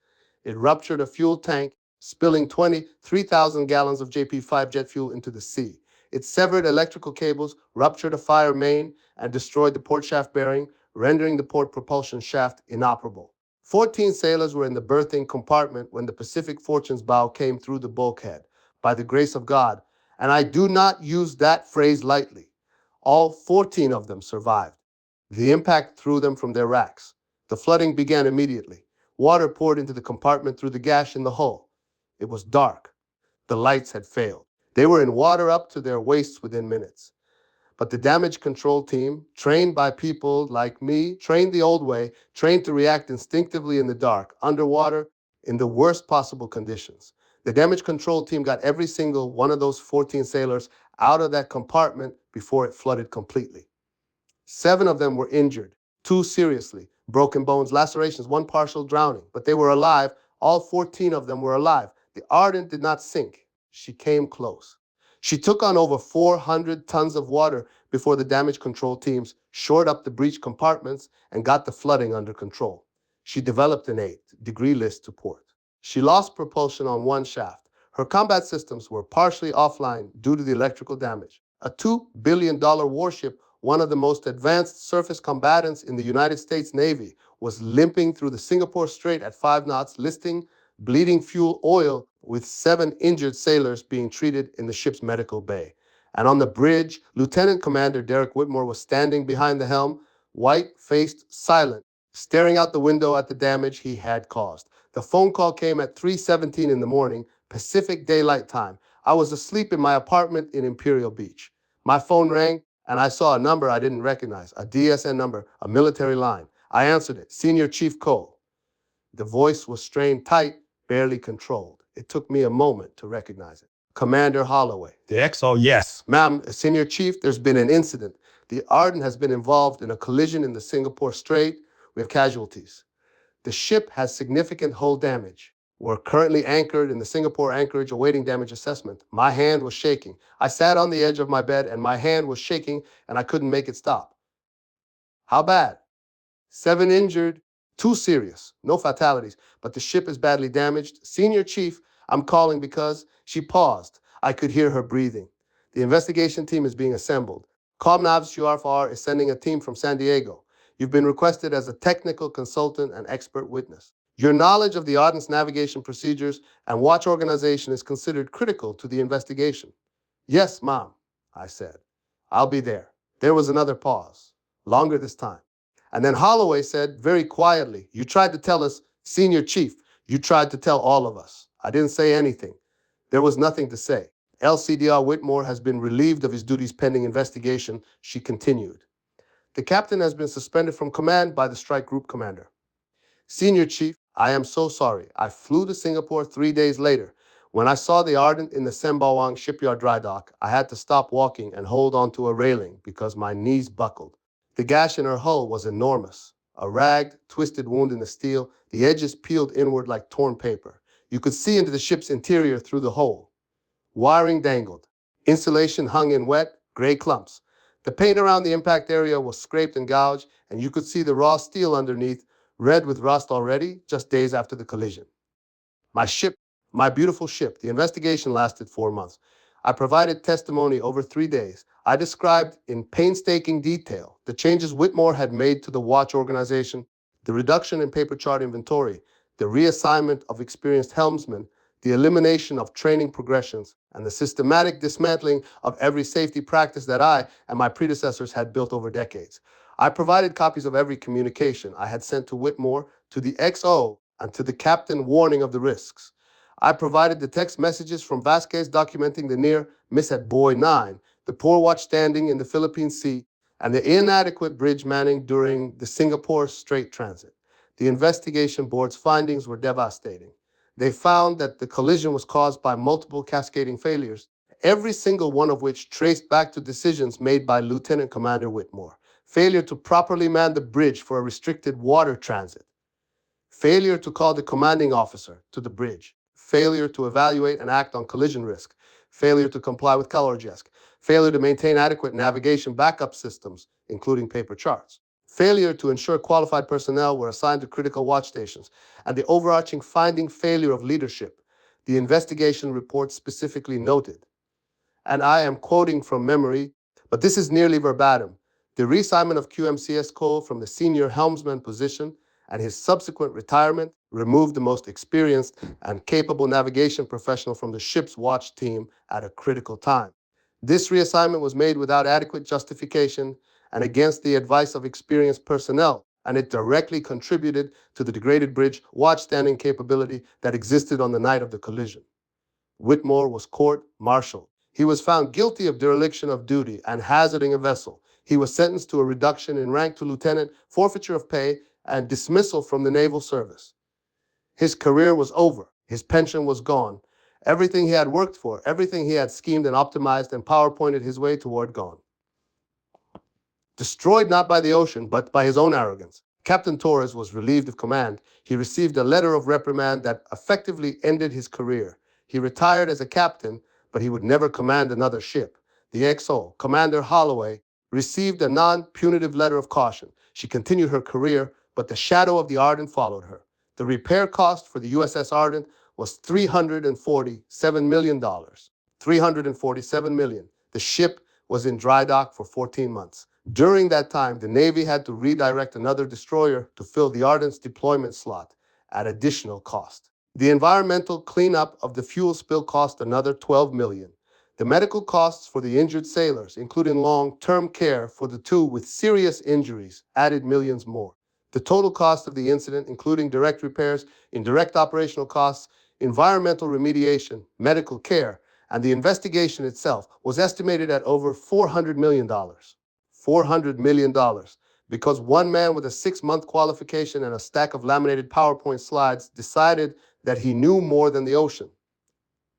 It ruptured a fuel tank, spilling 23,000 gallons of JP5 jet fuel into the sea. It severed electrical cables, ruptured a fire main, and destroyed the port shaft bearing, rendering the port propulsion shaft inoperable. 14 sailors were in the berthing compartment when the Pacific Fortune's bow came through the bulkhead. By the grace of God, and I do not use that phrase lightly, all 14 of them survived. The impact threw them from their racks. The flooding began immediately. Water poured into the compartment through the gash in the hull. It was dark. The lights had failed. They were in water up to their waists within minutes. But the damage control team, trained by people like me, trained the old way, trained to react instinctively in the dark, underwater, in the worst possible conditions. The damage control team got every single one of those 14 sailors out of that compartment before it flooded completely. 7 of them were injured, 2 seriously, broken bones, lacerations, 1 partial drowning, but they were alive. All 14 of them were alive. The Ardent did not sink. She came close. She took on over 400 tons of water before the damage control teams shored up the breached compartments and got the flooding under control. She developed an 8-degree list to port. She lost propulsion on 1 shaft. Her combat systems were partially offline due to the electrical damage. A $2 billion warship one of the most advanced surface combatants in the United States Navy, was limping through the Singapore Strait at 5 knots, listing bleeding fuel oil, with 7 injured sailors being treated in the ship's medical bay. And on the bridge, Lieutenant Commander Derek Whitmore was standing behind the helm, white-faced, silent, staring out the window at the damage he had caused. The phone call came at 3:17 in the morning, Pacific Daylight Time. I was asleep in my apartment in Imperial Beach. My phone rang, and I saw a number I didn't recognize, a DSN number, a military line. I answered it, Senior Chief Coale. The voice was strained tight, barely controlled. It took me a moment to recognize it. Commander Holloway. The XO, yes. Ma'am, Senior Chief, there's been an incident. The Ardent has been involved in a collision in the Singapore Strait. We have casualties. The ship has significant hull damage. We're currently anchored in the Singapore anchorage awaiting damage assessment. My hand was shaking. I sat on the edge of my bed and my hand was shaking and I couldn't make it stop. How bad? 7 injured, 2 serious, no fatalities, but the ship is badly damaged. Senior Chief, I'm calling because she paused. I could hear her breathing. The investigation team is being assembled. Comnavs URFR is sending a team from San Diego. You've been requested as a technical consultant and expert witness. Your knowledge of the Ardent's navigation procedures and watch organization is considered critical to the investigation. Yes, Mom, I said. I'll be there. There was another pause, longer this time. And then Holloway said very quietly, you tried to tell us, Senior Chief, you tried to tell all of us. I didn't say anything. There was nothing to say. LCDR Whitmore has been relieved of his duties pending investigation, she continued. The captain has been suspended from command by the strike group commander. Senior Chief, I am so sorry. I flew to Singapore 3 days later. When I saw the Ardent in the Sembawang shipyard dry dock, I had to stop walking and hold onto a railing because my knees buckled. The gash in her hull was enormous. A ragged, twisted wound in the steel, the edges peeled inward like torn paper. You could see into the ship's interior through the hole. Wiring dangled. Insulation hung in wet, gray clumps. The paint around the impact area was scraped and gouged, and you could see the raw steel underneath, red with rust already, just days after the collision. My ship, my beautiful ship, the investigation lasted 4 months. I provided testimony over 3 days. I described in painstaking detail the changes Whitmore had made to the watch organization, the reduction in paper chart inventory, the reassignment of experienced helmsmen, the elimination of training progressions, and the systematic dismantling of every safety practice that I and my predecessors had built over decades. I provided copies of every communication I had sent to Whitmore, to the XO, and to the captain warning of the risks. I provided the text messages from Vasquez documenting the near miss at Buoy 9, the poor watch standing in the Philippine Sea, and the inadequate bridge manning during the Singapore Strait transit. The investigation board's findings were devastating. They found that the collision was caused by multiple cascading failures, every single one of which traced back to decisions made by Lieutenant Commander Whitmore. Failure to properly man the bridge for a restricted water transit. Failure to call the commanding officer to the bridge. Failure to evaluate and act on collision risk. Failure to comply with color desk. Failure to maintain adequate navigation backup systems, including paper charts. Failure to ensure qualified personnel were assigned to critical watch stations. And the overarching finding, failure of leadership. The investigation report specifically noted. And I am quoting from memory, but this is nearly verbatim. The reassignment of QMCS Coale from the senior helmsman position and his subsequent retirement removed the most experienced and capable navigation professional from the ship's watch team at a critical time. This reassignment was made without adequate justification and against the advice of experienced personnel, and it directly contributed to the degraded bridge watch-standing capability that existed on the night of the collision. Whitmore was court-martialed. He was found guilty of dereliction of duty and hazarding a vessel. He was sentenced to a reduction in rank to lieutenant, forfeiture of pay, and dismissal from the naval service. His career was over. His pension was gone. Everything he had worked for, everything he had schemed and optimized and PowerPointed his way toward gone. Destroyed not by the ocean, but by his own arrogance. Captain Torres was relieved of command. He received a letter of reprimand that effectively ended his career. He retired as a captain, but he would never command another ship. The XO, Commander Holloway, received a non-punitive letter of caution. She continued her career, but the shadow of the Ardent followed her. The repair cost for the USS Ardent was $347 million. $347 million. The ship was in dry dock for 14 months. During that time, the Navy had to redirect another destroyer to fill the Ardent's deployment slot at additional cost. The environmental cleanup of the fuel spill cost another $12 million. The medical costs for the injured sailors, including long-term care for the two with serious injuries, added millions more. The total cost of the incident, including direct repairs, indirect operational costs, environmental remediation, medical care, and the investigation itself, was estimated at over $400 million. $400 million. Because one man with a 6-month qualification and a stack of laminated PowerPoint slides decided that he knew more than the ocean.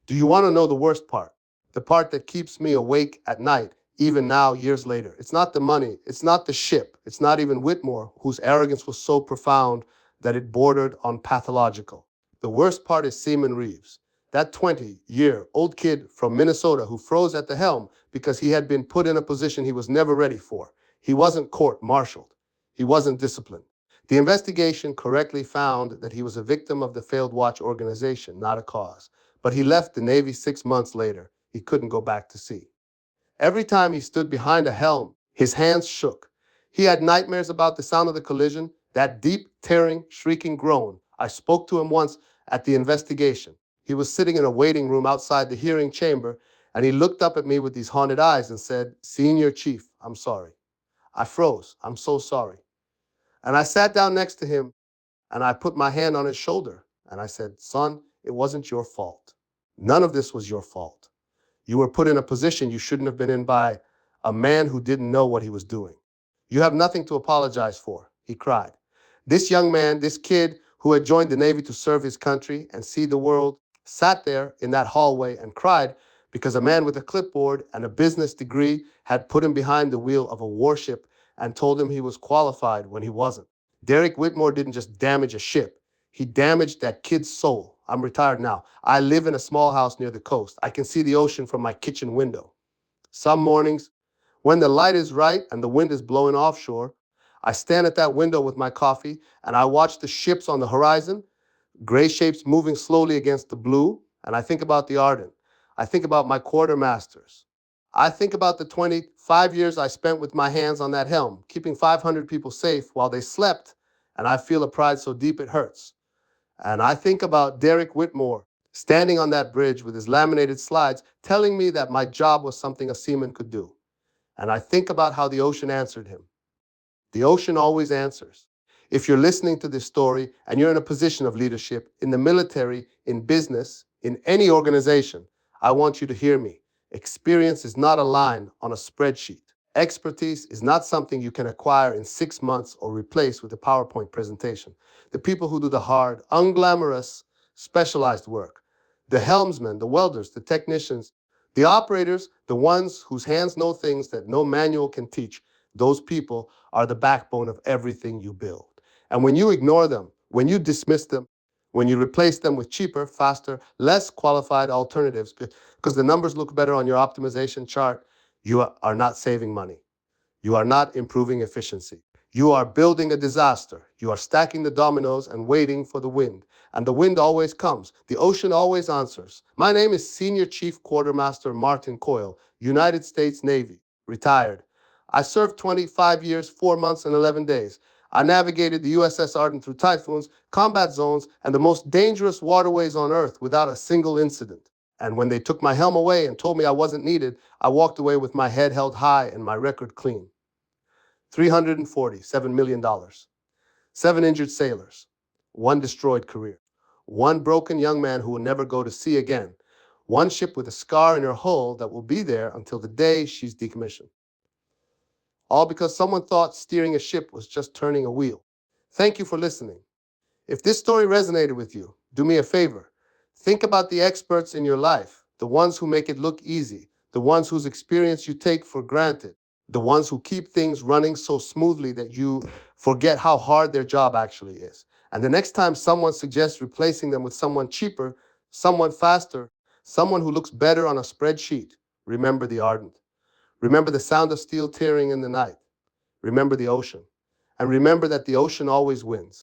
Do you want to know the worst part? The part that keeps me awake at night, even now, years later. It's not the money, it's not the ship, it's not even Whitmore, whose arrogance was so profound that it bordered on pathological. The worst part is Seaman Reeves, that 20-year-old kid from Minnesota who froze at the helm because he had been put in a position he was never ready for. He wasn't court-martialed. He wasn't disciplined. The investigation correctly found that he was a victim of the failed watch organization, not a cause. But he left the Navy 6 months later. He couldn't go back to sea. Every time he stood behind a helm, his hands shook. He had nightmares about the sound of the collision, that deep, tearing, shrieking groan. I spoke to him once at the investigation. He was sitting in a waiting room outside the hearing chamber, and he looked up at me with these haunted eyes and said, "Senior Chief, I'm sorry." I froze. "I'm so sorry." And I sat down next to him, and I put my hand on his shoulder, and I said, "Son, it wasn't your fault. None of this was your fault. You were put in a position you shouldn't have been in by a man who didn't know what he was doing. You have nothing to apologize for," he cried. This young man, this kid who had joined the Navy to serve his country and see the world, sat there in that hallway and cried because a man with a clipboard and a business degree had put him behind the wheel of a warship and told him he was qualified when he wasn't. Derek Whitmore didn't just damage a ship. He damaged that kid's soul. I'm retired now. I live in a small house near the coast. I can see the ocean from my kitchen window. Some mornings, when the light is right and the wind is blowing offshore, I stand at that window with my coffee and I watch the ships on the horizon, gray shapes moving slowly against the blue, and I think about the Ardent. I think about my quartermasters. I think about the 25 years I spent with my hands on that helm, keeping 500 people safe while they slept, and I feel a pride so deep it hurts. And I think about Derek Whitmore standing on that bridge with his laminated slides telling me that my job was something a seaman could do. And I think about how the ocean answered him. The ocean always answers. If you're listening to this story and you're in a position of leadership in the military, in business, in any organization, I want you to hear me. Experience is not a line on a spreadsheet. Expertise is not something you can acquire in 6 months or replace with a PowerPoint presentation. The people who do the hard, unglamorous, specialized work, the helmsmen, the welders, the technicians, the operators, the ones whose hands know things that no manual can teach, those people are the backbone of everything you build. And when you ignore them, when you dismiss them, when you replace them with cheaper, faster, less qualified alternatives, because the numbers look better on your optimization chart, you are not saving money. You are not improving efficiency. You are building a disaster. You are stacking the dominoes and waiting for the wind. And the wind always comes. The ocean always answers. My name is Senior Chief Quartermaster Martin Coale, United States Navy, retired. I served 25 years, 4 months, and 11 days. I navigated the USS Ardent through typhoons, combat zones, and the most dangerous waterways on Earth without a single incident. And when they took my helm away and told me I wasn't needed, I walked away with my head held high and my record clean. $347 million. 7 injured sailors. 1 destroyed career. 1 broken young man who will never go to sea again. 1 ship with a scar in her hull that will be there until the day she's decommissioned. All because someone thought steering a ship was just turning a wheel. Thank you for listening. If this story resonated with you, do me a favor. Think about the experts in your life, the ones who make it look easy, the ones whose experience you take for granted, the ones who keep things running so smoothly that you forget how hard their job actually is. And the next time someone suggests replacing them with someone cheaper, someone faster, someone who looks better on a spreadsheet, remember the Ardent. Remember the sound of steel tearing in the night. Remember the ocean. And remember that the ocean always wins.